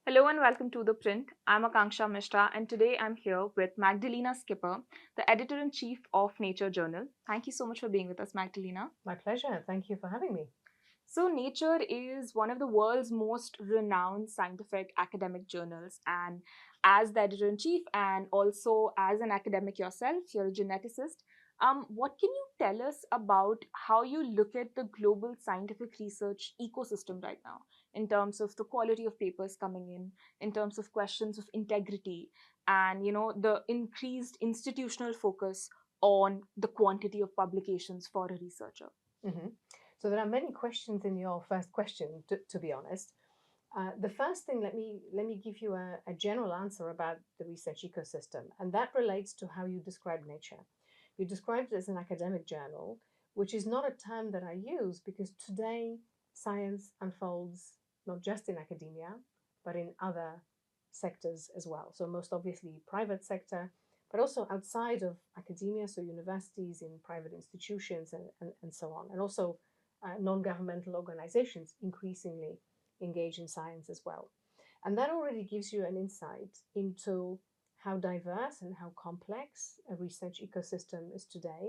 Hello and welcome to The Print. I'm Akanksha Mishra and today I'm here with Magdalena Skipper, the Editor-in-Chief of Nature Journal. Thank you so much for being with us, Magdalena. My pleasure. Thank you for having me. So, Nature is one of the world's most renowned scientific academic journals, and as the editor-in-chief and also as an academic yourself, you're a geneticist. What can you tell us about how you look at the global scientific research ecosystem right now, in terms of the quality of papers coming in terms of questions of integrity, and the increased institutional focus on the quantity of publications for a researcher? hmm So there are many questions in your first question. To be honest, the first thing, let me give you a general answer about the research ecosystem, and that relates to how you describe nature. You described it as an academic journal, which is not a term that I use because today science unfolds not just in academia, but in other sectors as well. So most obviously private sector, but also outside of academia, so universities, in private institutions, and so on. And also non-governmental organizations increasingly engage in science as well. And that already gives you an insight into how diverse and how complex a research ecosystem is today.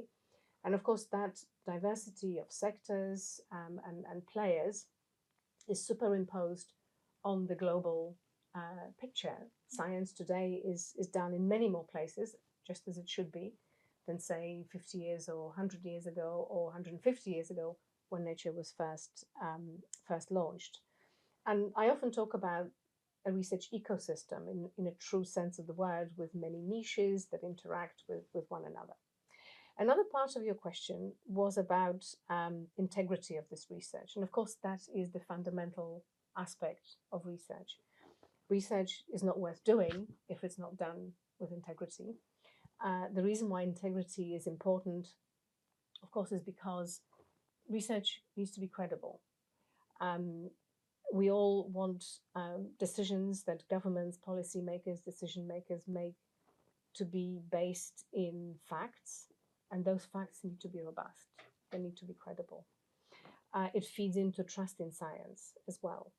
And of course, that diversity of sectors and players is superimposed on the global picture. Science today is done in many more places, just as it should be, than say 50 years or 100 years ago or 150 years ago when nature was first launched. And I often talk about a research ecosystem in a true sense of the word, with many niches that interact with one another. Another part of your question was about integrity of this research. And of course, that is the fundamental aspect of research. Research is not worth doing if it's not done with integrity. The reason why integrity is important, of course, is because research needs to be credible. Um, we all want decisions that governments, policymakers, decision makers make to be based in facts, and those facts need to be robust. They need to be credible. It feeds into trust in science as well.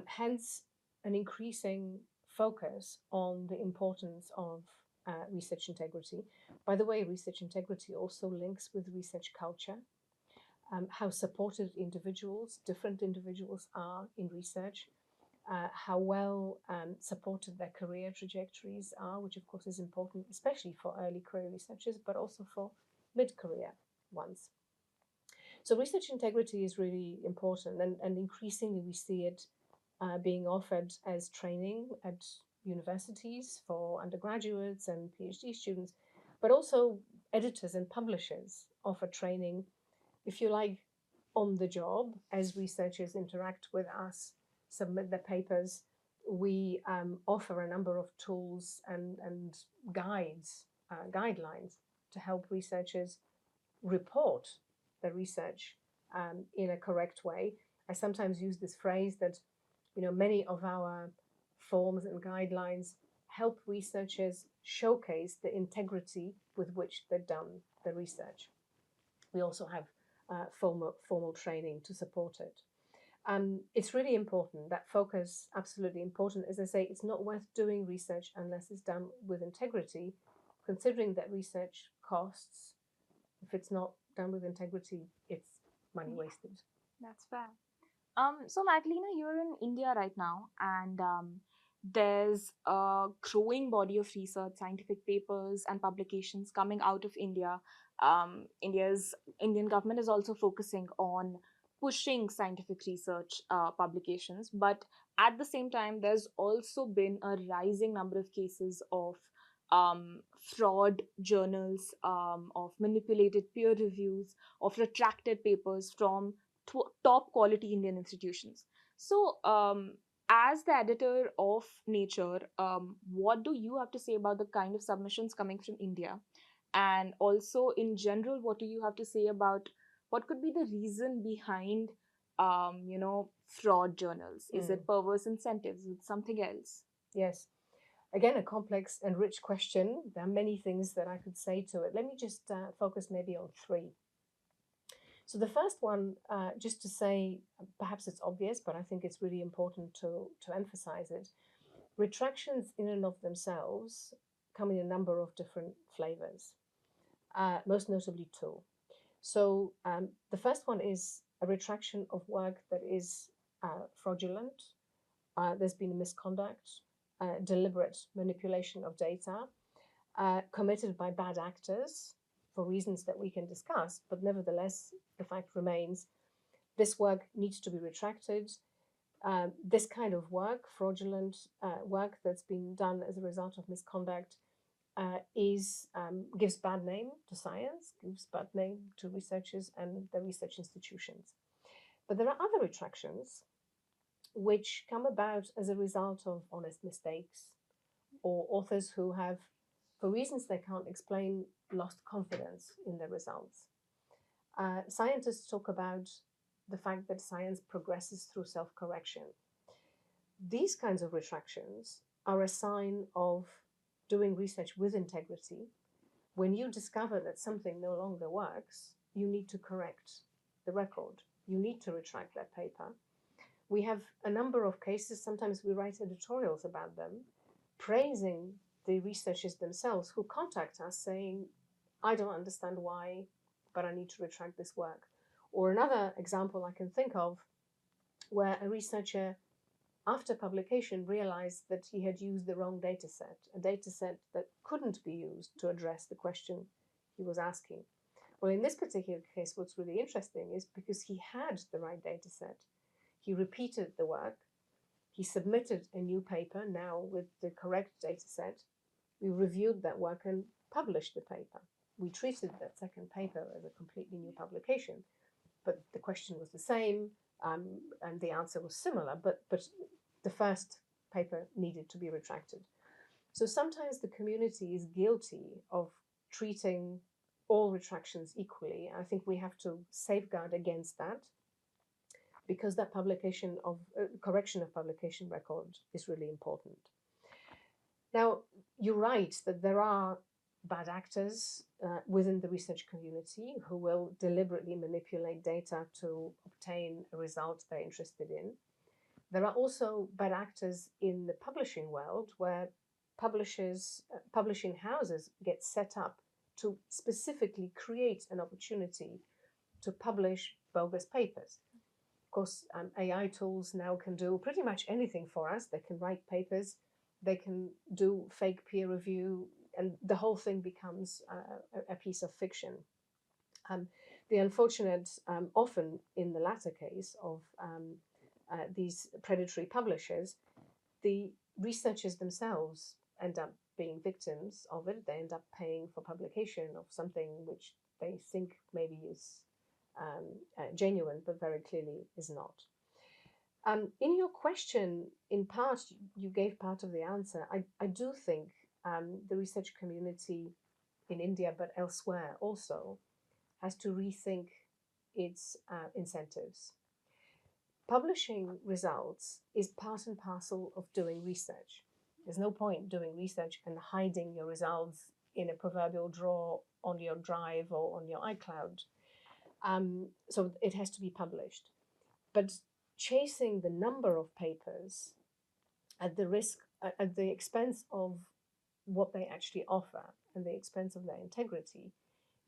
Hence, an increasing focus on the importance of research integrity. By the way, research integrity also links with research culture. How supported different individuals are in research, how well supported their career trajectories are, which of course is important, especially for early career researchers, but also for mid-career ones. So research integrity is really important, and increasingly we see it being offered as training at universities for undergraduates and PhD students, but also editors and publishers offer training, if you like, on the job as researchers interact with us, submit their papers. We offer a number of tools and guidelines to help researchers report the research in a correct way. I sometimes use this phrase that many of our forms and guidelines help researchers showcase the integrity with which they've done the research. We also have formal training to support it. It's really important, that focus, absolutely important. As I say, it's not worth doing research unless it's done with integrity, considering that research costs. If it's not done with integrity, it's money wasted. That's fair. So Magdalena, you're in India right now, and there's a growing body of research, scientific papers, and publications coming out of India. Indian government is also focusing on pushing scientific research publications, but at the same time, there's also been a rising number of cases of fraud journals, of manipulated peer reviews, of retracted papers from top quality Indian institutions. So, as the editor of Nature, what do you have to say about the kind of submissions coming from India? And also, in general, what do you have to say about what could be the reason behind, fraud journals? Is it perverse incentives? Is it something else? Yes. Again, a complex and rich question. There are many things that I could say to it. Let me just focus maybe on three. So the first one, just to say, perhaps it's obvious, but I think it's really important to emphasize it. Retractions in and of themselves come in a number of different flavors, most notably two. So the first one is a retraction of work that is fraudulent. There's been misconduct, deliberate manipulation of data, committed by bad actors for reasons that we can discuss, but nevertheless, the fact remains this work needs to be retracted. This kind of work, fraudulent work that's been done as a result of misconduct, gives bad name to science, gives bad name to researchers and the research institutions. But there are other retractions which come about as a result of honest mistakes or authors who have, for reasons they can't explain, lost confidence in their results. Scientists talk about the fact that science progresses through self-correction. These kinds of retractions are a sign of doing research with integrity. When you discover that something no longer works, you need to correct the record. You need to retract that paper. We have a number of cases, sometimes we write editorials about them, praising the researchers themselves who contact us saying, I don't understand why, but I need to retract this work. Or another example I can think of where a researcher, after publication, realized that he had used the wrong data set, a data set that couldn't be used to address the question he was asking. Well, in this particular case, what's really interesting is because he had the right data set, he repeated the work, he submitted a new paper, now with the correct data set. We reviewed that work and published the paper. We treated that second paper as a completely new publication, but the question was the same, and the answer was similar, but the first paper needed to be retracted. So sometimes the community is guilty of treating all retractions equally. I think we have to safeguard against that, because that correction of publication record is really important. Now, you're right that there are bad actors within the research community who will deliberately manipulate data to obtain a result they're interested in. There are also bad actors in the publishing world where publishing houses get set up to specifically create an opportunity to publish bogus papers. Of course, AI tools now can do pretty much anything for us. They can write papers, they can do fake peer review, and the whole thing becomes a piece of fiction. The unfortunate, often in the latter case of these predatory publishers, the researchers themselves end up being victims of it. They end up paying for publication of something which they think maybe is genuine, but very clearly is not. In your question, in part, you gave part of the answer. I do think the research community in India, but elsewhere also, has to rethink its incentives. Publishing results is part and parcel of doing research. There's no point doing research and hiding your results in a proverbial drawer on your drive or on your iCloud. So it has to be published. But chasing the number of papers at the expense of what they actually offer and the expense of their integrity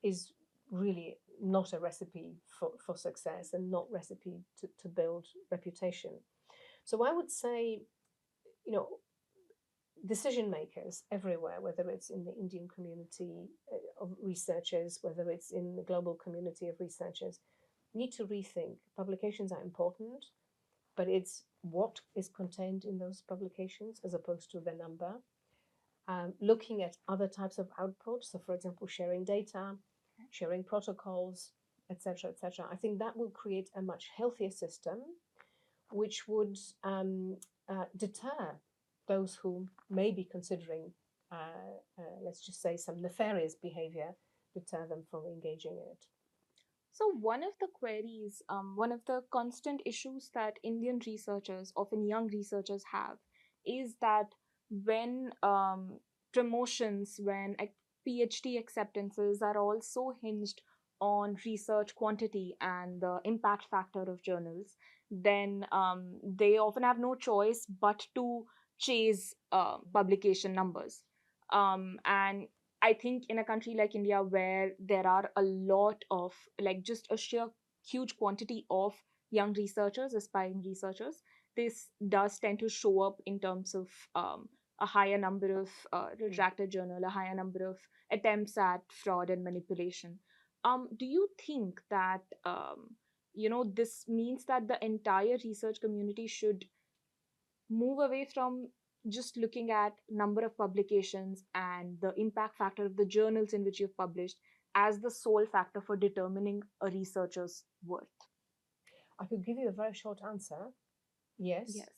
is really not a recipe for success and not recipe to build reputation. So I would say, decision makers everywhere, whether it's in the Indian community of researchers, whether it's in the global community of researchers, need to rethink. Publications are important, but it's what is contained in those publications as opposed to the number. Looking at other types of output, so for example, sharing data, sharing protocols, etc., etc. I think that will create a much healthier system, which would deter those who may be considering, let's just say, some nefarious behavior, deter them from engaging in it. So, one of the queries, one of the constant issues that Indian researchers, often young researchers, have is that when promotions, when PhD acceptances are all so hinged on research quantity and the impact factor of journals, then they often have no choice but to chase publication numbers. And I think in a country like India, where there are a lot of, like, just a sheer huge quantity of young researchers, aspiring researchers, this does tend to show up in terms of a higher number of Mm. retracted journal, a higher number of attempts at fraud and manipulation. Do you think that this means that the entire research community should move away from just looking at number of publications and the impact factor of the journals in which you've published as the sole factor for determining a researcher's worth? I could give you a very short answer. Yes. Yes.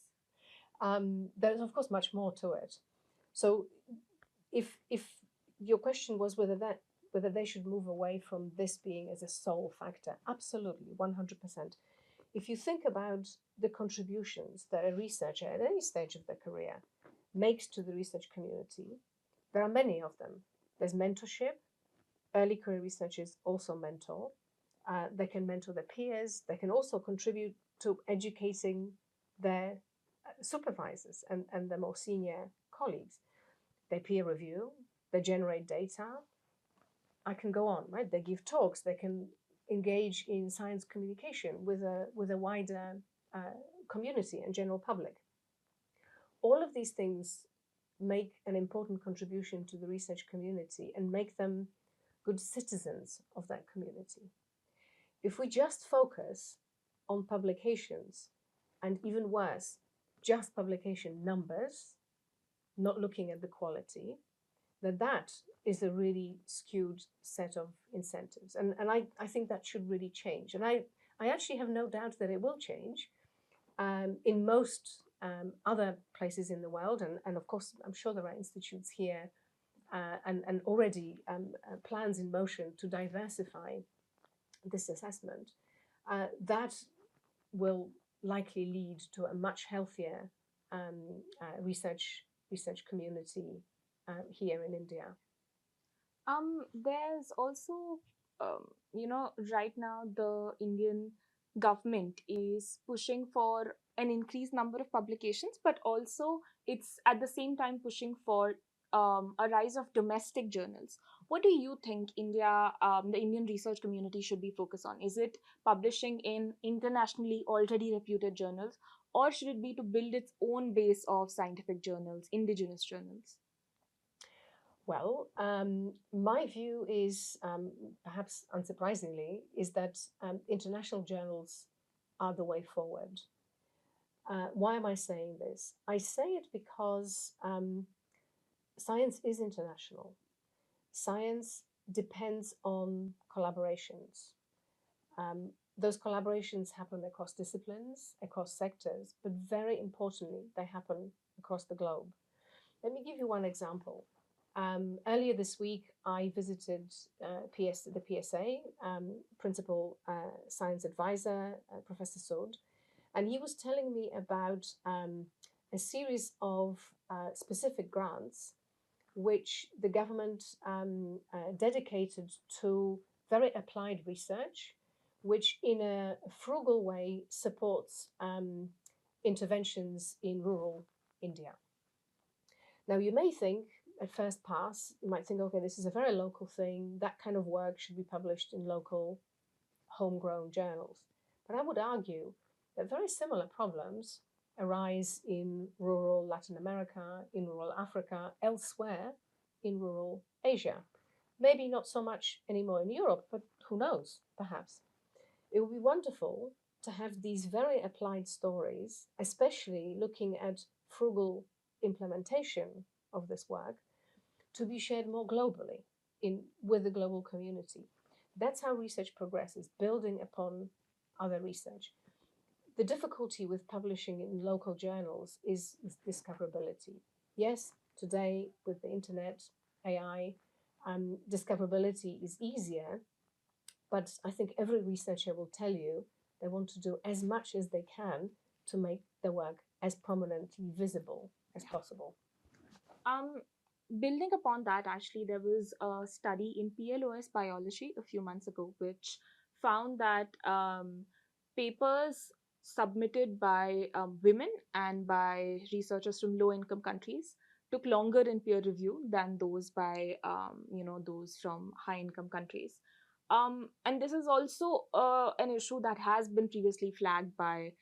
There's of course much more to it. So if your question was whether they should move away from this being as a sole factor, absolutely, 100%. If you think about the contributions that a researcher at any stage of their career makes to the research community, there are many of them. There's mentorship. Early career researchers also mentor. They can mentor their peers. They can also contribute to educating their supervisors and the more senior colleagues. They peer review, they generate data. I can go on, right? They give talks, they can engage in science communication with a wider community and general public. All of these things make an important contribution to the research community and make them good citizens of that community. If we just focus on publications, and even worse, just publication numbers, not looking at the quality, that is a really skewed set of incentives. And I think that should really change. And I actually have no doubt that it will change in most other places in the world. And of course, I'm sure there are institutes here and already plans in motion to diversify this assessment. That will likely lead to a much healthier research community here in India. There's also, right now the Indian government is pushing for an increased number of publications, but also it's at the same time pushing for a rise of domestic journals. What do you think the Indian research community should be focused on? Is it publishing in internationally already reputed journals, or should it be to build its own base of scientific journals, indigenous journals? Well, my view is, perhaps unsurprisingly, is that international journals are the way forward. Why am I saying this? I say it because science is international. Science depends on collaborations. Those collaborations happen across disciplines, across sectors, but very importantly, they happen across the globe. Let me give you one example. Earlier this week, I visited the PSA, Principal Science Advisor, Professor Sod, and he was telling me about a series of specific grants which the government dedicated to very applied research, which in a frugal way supports interventions in rural India. Now, you may think at first pass, you might think, okay, this is a very local thing. That kind of work should be published in local homegrown journals. But I would argue that very similar problems arise in rural Latin America, in rural Africa, elsewhere in rural Asia. Maybe not so much anymore in Europe, but who knows, perhaps. It would be wonderful to have these very applied stories, especially looking at frugal implementation of this work, to be shared more globally with the global community. That's how research progresses, building upon other research. The difficulty with publishing in local journals is discoverability. Yes, today with the internet, AI, discoverability is easier, but I think every researcher will tell you they want to do as much as they can to make their work as prominently visible as possible. Um, building upon that, actually, there was a study in PLOS biology a few months ago, which found that papers submitted by women and by researchers from low income countries took longer in peer review than those by those from high income countries. And this is also an issue that has been previously flagged by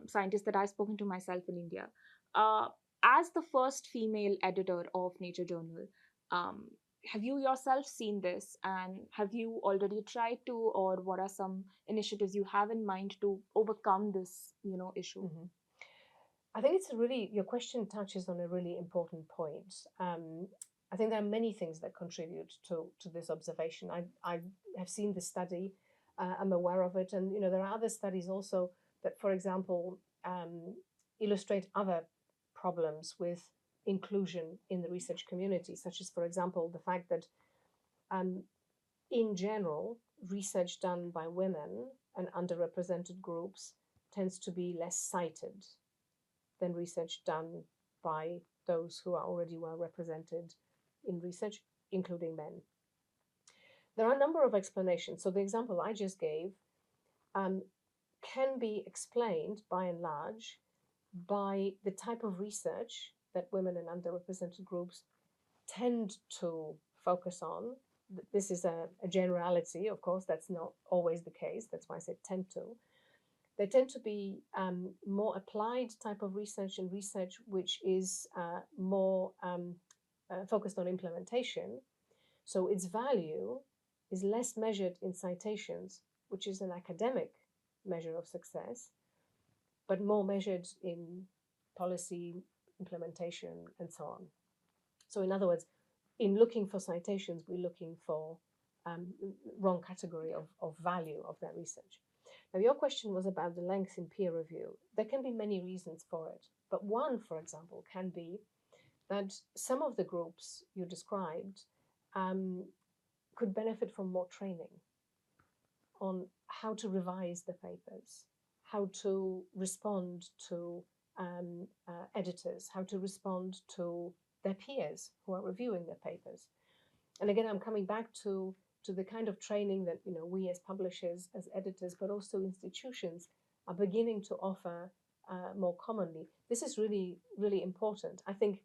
scientists that I've spoken to myself in India. Uh, as the first female editor of Nature Journal, um, have you yourself seen this, and have you already tried to, or what are some initiatives you have in mind to overcome this, issue? Mhm. I think it's a really, your question touches on a really important point. I think there are many things that contribute to this observation. I have seen the study, I'm aware of it, and there are other studies also that, for example, illustrate other problems with inclusion in the research community, such as, for example, the fact that um, in general, research done by women and underrepresented groups tends to be less cited than research done by those who are already well represented in research, including men. There are a number of explanations. So, the example I just gave um, can be explained by and large by the type of research that women and underrepresented groups tend to focus on. This is a generality, of course, that's not always the case. That's why I said tend to. They tend to be more applied type of research and research which is more focused on implementation. So its value is less measured in citations, which is an academic measure of success, but more measured in policy implementation and so on. So, in other words, in looking for citations, we're looking for wrong category of value of that research. Now, your question was about the length in peer review. There can be many reasons for it, but one, for example, can be that some of the groups you described um, could benefit from more training on how to revise the papers, how to respond to editors, how to respond to their peers who are reviewing their papers. And again, I'm coming back to the kind of training that we as publishers, as editors, but also institutions are beginning to offer more commonly. This is really, really important. I think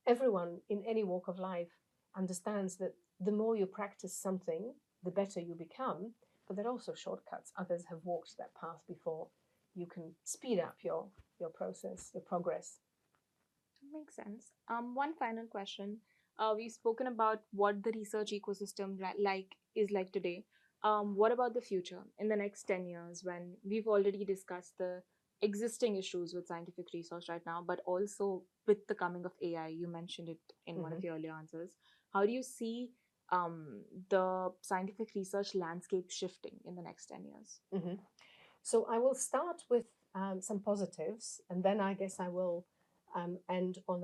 everyone in any walk of life understands that the more you practice something, the better you become. But there are also shortcuts. Others have walked that path before. You can speed up your process, your progress. Makes sense. One final question. We've spoken about what the research ecosystem is like today. What about the future in the next 10 years, when we've already discussed the existing issues with scientific research right now, but also with the coming of AI? You mentioned it in one of Mm-hmm. your earlier answers. How do you see the scientific research landscape shifting in the next 10 years? Mm-hmm. So I will start with some positives, and then I guess I will end on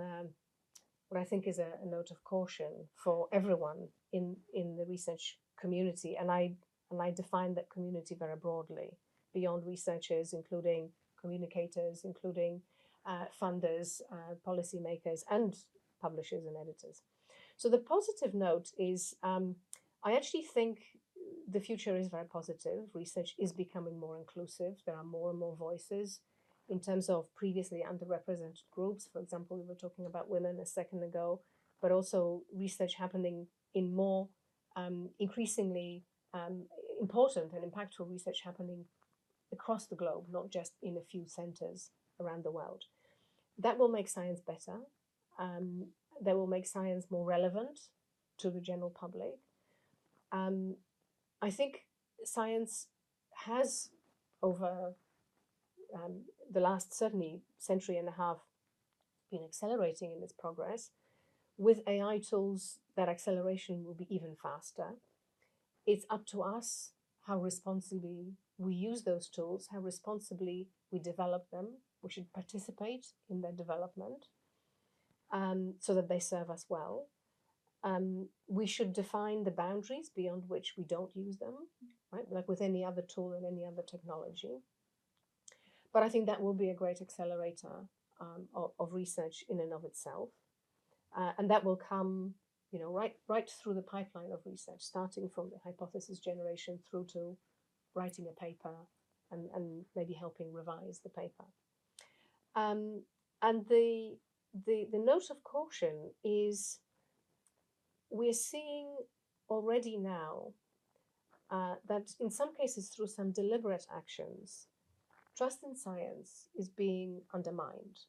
what I think is a note of caution for everyone in the research community, and I define that community very broadly, beyond researchers, including communicators, including funders, policymakers, and publishers and editors. So the positive note is I actually think the future is very positive. Research is becoming more inclusive. There are more and more voices in terms of previously underrepresented groups. For example, we were talking about women a second ago, but also research happening in more increasingly um, important and impactful research happening across the globe, not just in a few centers around the world. That will make science better. Um, that will make science more relevant to the general public. Um, I think science has, over the last certainly century and a half, been accelerating in its progress. With AI tools, that acceleration will be even faster. It's up to us how responsibly we use those tools, how responsibly we develop them. We should participate in their development so that they serve us well. We should define the boundaries beyond which we don't use them, right? Like with any other tool and any other technology. But I think that will be a great accelerator of research in and of itself. And that will come, right through the pipeline of research, starting from the hypothesis generation through to writing a paper and maybe helping revise the paper. And the note of caution is we're seeing already now that in some cases, through some deliberate actions, trust in science is being undermined.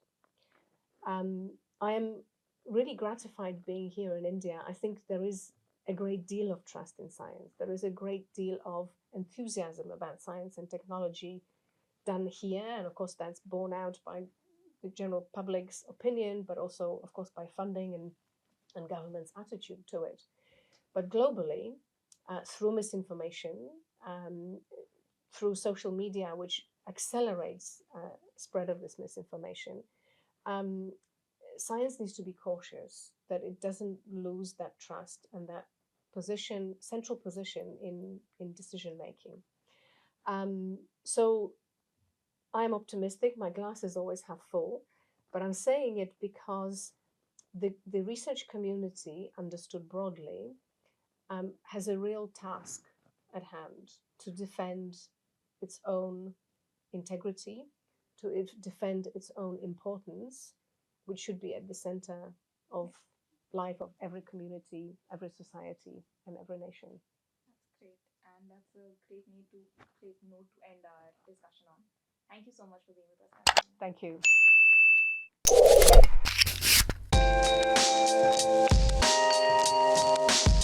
I am really gratified being here in India. I think there is a great deal of trust in science. There is a great deal of enthusiasm about science and technology done here. And of course, that's borne out by the general public's opinion, but also, of course, by funding and government's attitude to it. But globally, through misinformation, through social media, which accelerates spread of this misinformation, science needs to be cautious that it doesn't lose that trust and that central position in decision making. So I'm optimistic. My glass is always half full, but I'm saying it because the research community, understood broadly, has a real task at hand to defend its own integrity, to defend its own importance, which should be at the center of life of every community, every society, and every nation. That's great, and that's a great note to end our discussion on. Thank you so much for being with us. Thank you.